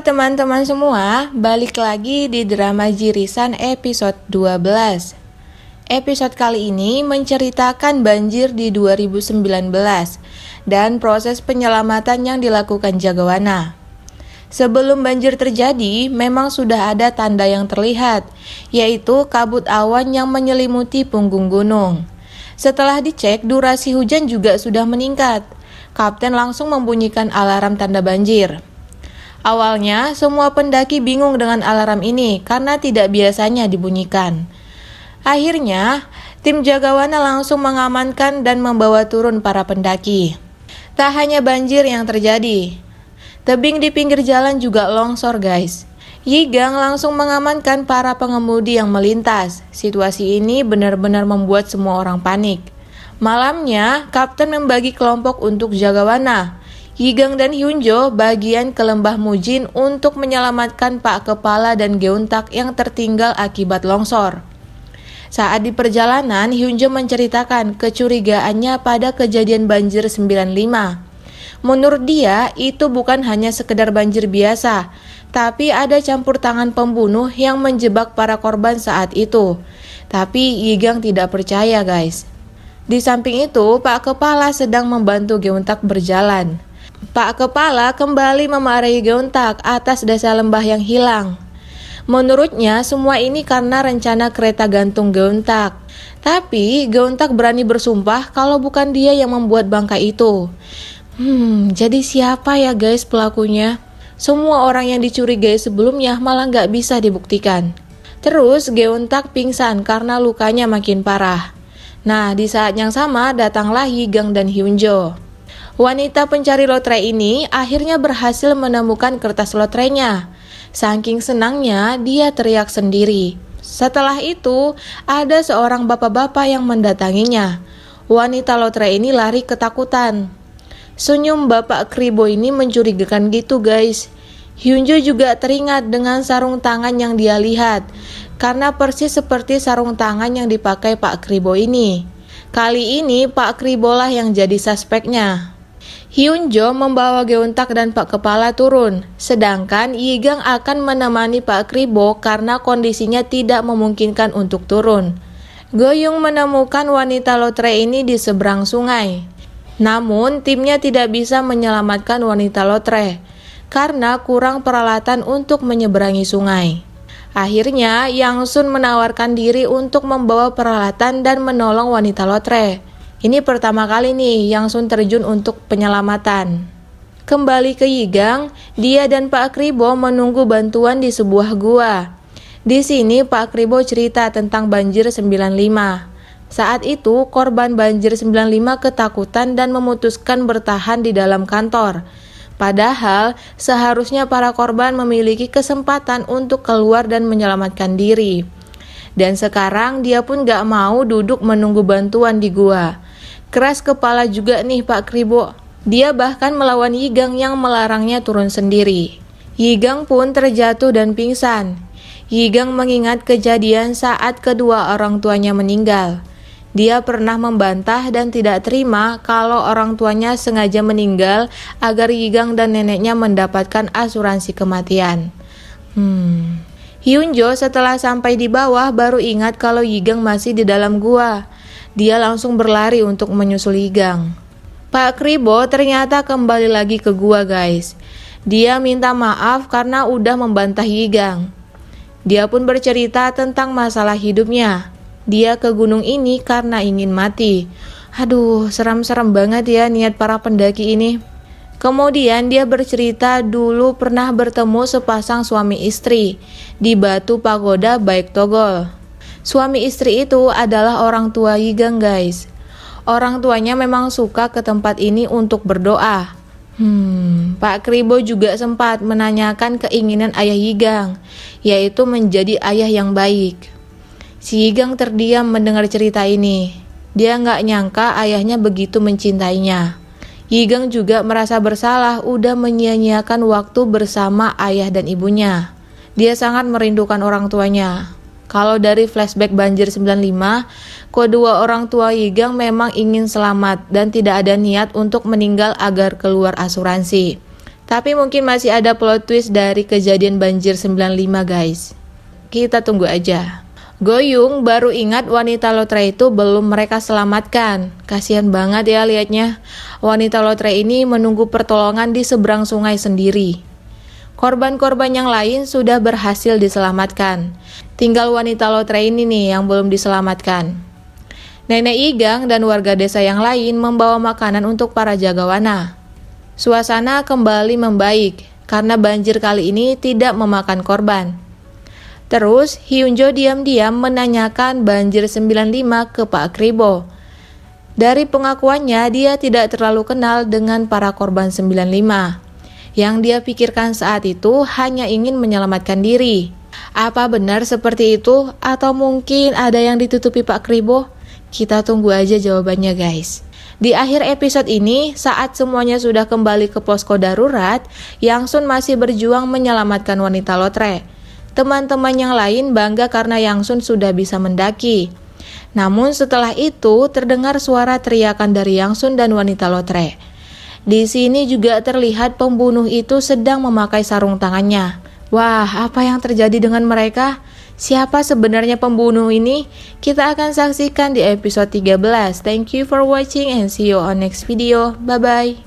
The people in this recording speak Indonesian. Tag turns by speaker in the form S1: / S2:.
S1: teman-teman semua, balik lagi di drama Jirisan episode 12. Episode kali ini menceritakan banjir di 2019 dan proses penyelamatan yang dilakukan Jagawana. Sebelum banjir terjadi, memang sudah ada tanda yang terlihat, yaitu kabut awan yang menyelimuti punggung gunung. Setelah dicek, durasi hujan juga sudah meningkat. Kapten langsung membunyikan alarm tanda banjir. Awalnya, semua pendaki bingung dengan alarm ini karena tidak biasanya dibunyikan. Akhirnya, tim Jagawana langsung mengamankan dan membawa turun para pendaki. Tak hanya banjir yang terjadi, tebing di pinggir jalan juga longsor guys. Yigang langsung mengamankan para pengemudi yang melintas. Situasi ini benar-benar membuat semua orang panik. Malamnya, Kapten membagi kelompok untuk Jagawana. Yigang dan Hyunjo bagian ke lembah Mujin untuk menyelamatkan Pak Kepala dan Geuntak yang tertinggal akibat longsor. Saat di perjalanan, Hyunjo menceritakan kecurigaannya pada kejadian banjir 95. Menurut dia, itu bukan hanya sekedar banjir biasa, tapi ada campur tangan pembunuh yang menjebak para korban saat itu. Tapi Yigang tidak percaya guys. Di samping itu, Pak Kepala sedang membantu Geuntak berjalan. Pak Kepala kembali memarahi Geuntak atas desa lembah yang hilang. Menurutnya semua ini karena rencana kereta gantung Geuntak. Tapi Geuntak berani bersumpah kalau bukan dia yang membuat bangkai itu. Jadi siapa ya guys pelakunya? Semua orang yang dicurigai sebelumnya malah nggak bisa dibuktikan. Terus Geuntak pingsan karena lukanya makin parah. Nah, di saat yang sama datanglah Yigang dan Hyunjo. Wanita pencari lotre ini akhirnya berhasil menemukan kertas lotrenya. Saking senangnya, dia teriak sendiri. Setelah itu, ada seorang bapak-bapak yang mendatanginya. Wanita lotre ini lari ketakutan. Senyum Bapak Kribo ini mencurigakan gitu guys. Hyunjo juga teringat dengan sarung tangan yang dia lihat, karena persis seperti sarung tangan yang dipakai Pak Kribo ini. Kali ini Pak Kribo lah yang jadi suspeknya. Hyunjo membawa Geuntak dan Pak Kepala turun, sedangkan Yigang akan menemani Pak Kribo karena kondisinya tidak memungkinkan untuk turun. Goyung menemukan wanita lotre ini di seberang sungai. Namun timnya tidak bisa menyelamatkan wanita lotre karena kurang peralatan untuk menyeberangi sungai. Akhirnya Yang Sun menawarkan diri untuk membawa peralatan dan menolong wanita lotre. Ini pertama kali nih Yang Sun terjun untuk penyelamatan. Kembali ke Yigang, dia dan Pak Kribo menunggu bantuan di sebuah gua. Di sini Pak Kribo cerita tentang banjir 95. Saat itu korban banjir 95 ketakutan dan memutuskan bertahan di dalam kantor. Padahal seharusnya para korban memiliki kesempatan untuk keluar dan menyelamatkan diri. Dan sekarang dia pun gak mau duduk menunggu bantuan di gua. Keras kepala juga nih Pak Kribo. Dia bahkan melawan Yigang yang melarangnya turun sendiri. Yigang pun terjatuh dan pingsan. Yigang mengingat kejadian saat kedua orang tuanya meninggal. Dia pernah membantah dan tidak terima kalau orang tuanya sengaja meninggal agar Yigang dan neneknya mendapatkan asuransi kematian. Hyunjo setelah sampai di bawah baru ingat kalau Yigang masih di dalam gua. Dia langsung berlari untuk menyusul Yigang. Pak Kribo ternyata kembali lagi ke gua guys. Dia minta maaf karena udah membantah Yigang. Dia pun bercerita tentang masalah hidupnya. Dia ke gunung ini karena ingin mati. Aduh, seram-seram banget ya niat para pendaki ini. Kemudian dia bercerita dulu pernah bertemu sepasang suami istri di Batu Pagoda Baek Togol. Suami istri itu adalah orang tua Yigang guys. Orang tuanya memang suka ke tempat ini untuk berdoa. Pak Kribo juga sempat menanyakan keinginan ayah Yigang, yaitu menjadi ayah yang baik. Si Yigang terdiam mendengar cerita ini. Dia nggak nyangka ayahnya begitu mencintainya. Yigang juga merasa bersalah udah menyia-nyiakan waktu bersama ayah dan ibunya. Dia sangat merindukan orang tuanya. Kalau dari flashback banjir 95, kedua orang tua Yigang memang ingin selamat dan tidak ada niat untuk meninggal agar keluar asuransi. Tapi mungkin masih ada plot twist dari kejadian banjir 95 guys. Kita tunggu aja. Goyung baru ingat wanita lotre itu belum mereka selamatkan. Kasihan banget ya liatnya. Wanita lotre ini menunggu pertolongan di seberang sungai sendiri. Korban-korban yang lain sudah berhasil diselamatkan. Tinggal wanita lotre ini nih yang belum diselamatkan. Nenek Igang dan warga desa yang lain membawa makanan untuk para jagawana. Suasana kembali membaik karena banjir kali ini tidak memakan korban. Terus Hyunjo diam-diam menanyakan banjir 95 ke Pak Kribo. Dari pengakuannya dia tidak terlalu kenal dengan para korban 95. Yang dia pikirkan saat itu hanya ingin menyelamatkan diri. Apa benar seperti itu atau mungkin ada yang ditutupi Pak Kribo? Kita tunggu aja jawabannya guys. Di akhir episode ini, saat semuanya sudah kembali ke posko darurat, Yang Sun masih berjuang menyelamatkan wanita lotre. Teman-teman yang lain bangga karena Yang Sun sudah bisa mendaki. Namun setelah itu, terdengar suara teriakan dari Yang Sun dan wanita lotre. Di sini juga terlihat pembunuh itu sedang memakai sarung tangannya. Wah, apa yang terjadi dengan mereka? Siapa sebenarnya pembunuh ini? Kita akan saksikan di episode 13. Thank you for watching and see you on next video. Bye-bye.